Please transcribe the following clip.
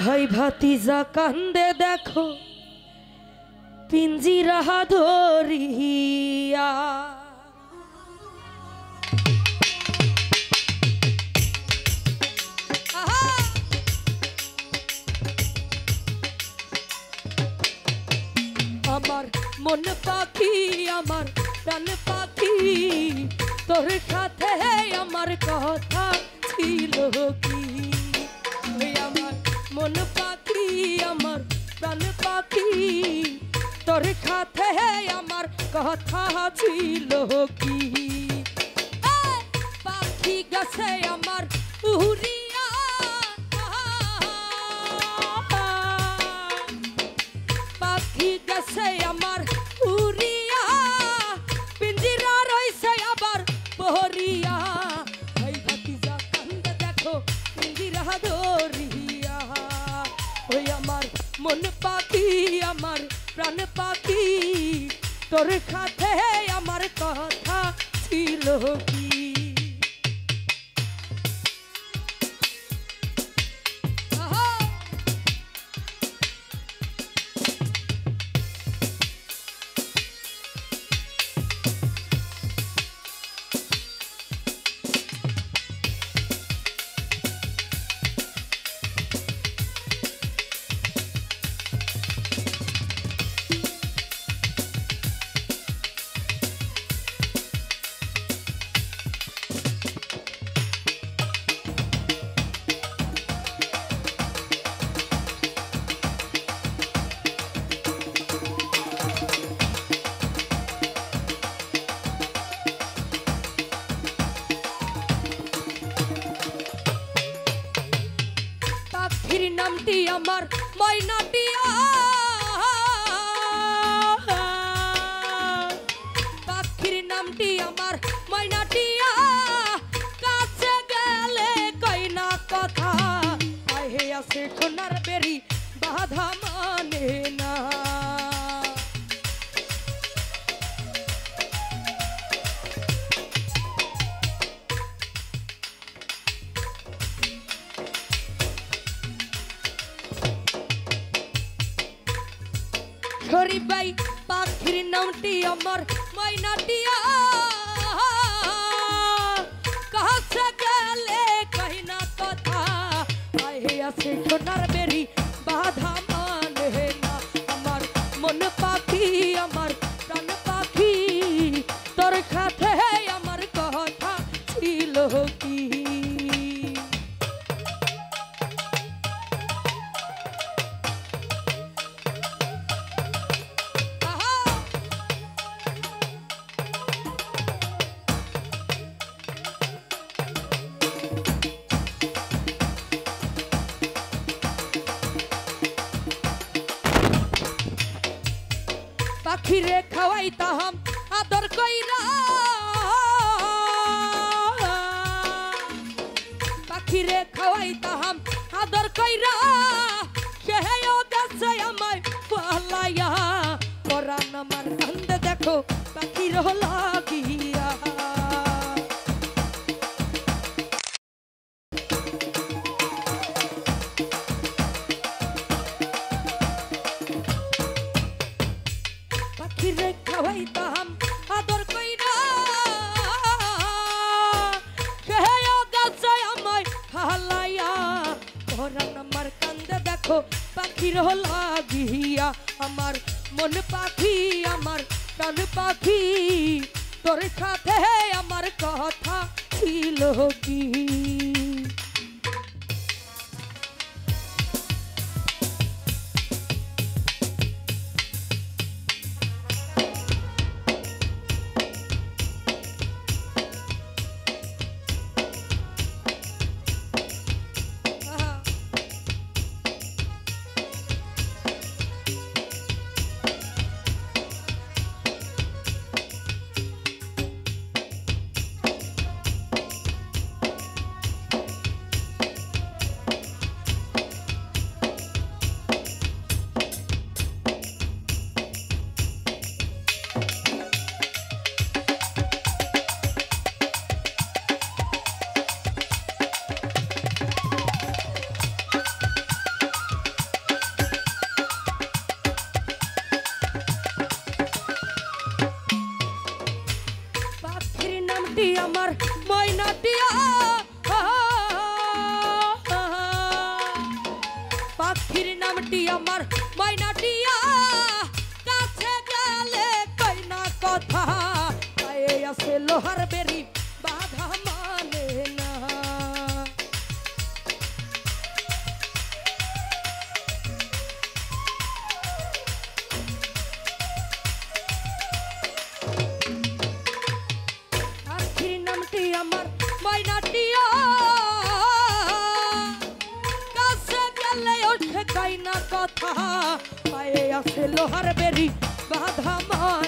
ভাই ভাতিজা কান্দে দেখো পিঞ্জিরা ধরিয়া আমার মন পাখি আমার প্রাণ পাখি তোর সাথে আমার কথা ছিল কি আমার মন পাখি আমার প্রাণ পাখি তোর সাথে আমার কথা ছিল কি পাখি গেছে আমার উড়িয়া পাখি গেছে আমার উড়িয়া পিঞ্জিরা রইছে আবার বহরিয়া ভাই ভাতিজা কান্দে দেখো পিঞ্জিরা ধরিয়া ওই আমার মন পাখি আমার প্রাণ পাখি তোর সাথে আমার কথা ছিল কি নামটি আমার ময়নাটিয়া পাখির নামটি আমার ময়নাটিয়া কাছে গেলে কই না কথা আহে আছে সোনার বেরি বাধা মানে না শরীফ ভাই পাখির নামটি আমার ময়নাটিয়া কাছে গেলে কই না কথা আহে আছে সোনার বেরি বাধা মানে না আমার মন পাখি আমার প্রাণ পাখি তোর সাথে আমার কথা ছিল কি পাখিরে খাওয়াইতাম আদর কইরা পাখিরে খাওয়াইতাম আদর কইরা সেও গেছে আমায় পালাইয়া পরাণ আমার কান্দে দেখো পাখির লাগিয়া পাখিরে খাওয়াইতাম আদর কইরা সেও গেছে আমায় হালাইয়া পরাণ আমার কান্দে দেখো পাখির লাগিয়া আমার মন পাখি আমার প্রাণ পাখি তোর সাথে আমার কথা ছিল কি নামটি আমার ময়নাটিয়া, পাখির নামটি আমার ময়নাটিয়া, কাছে গেলে কই না কথা, পায়ে আছে লোহার বেরি বাধা মানে না। পাখির নামটি আমার ময়নাটিয়া, কাছে গেলে ওঠে কই না কথা, পায়ে আছে লোহার বেরি বাধা মানে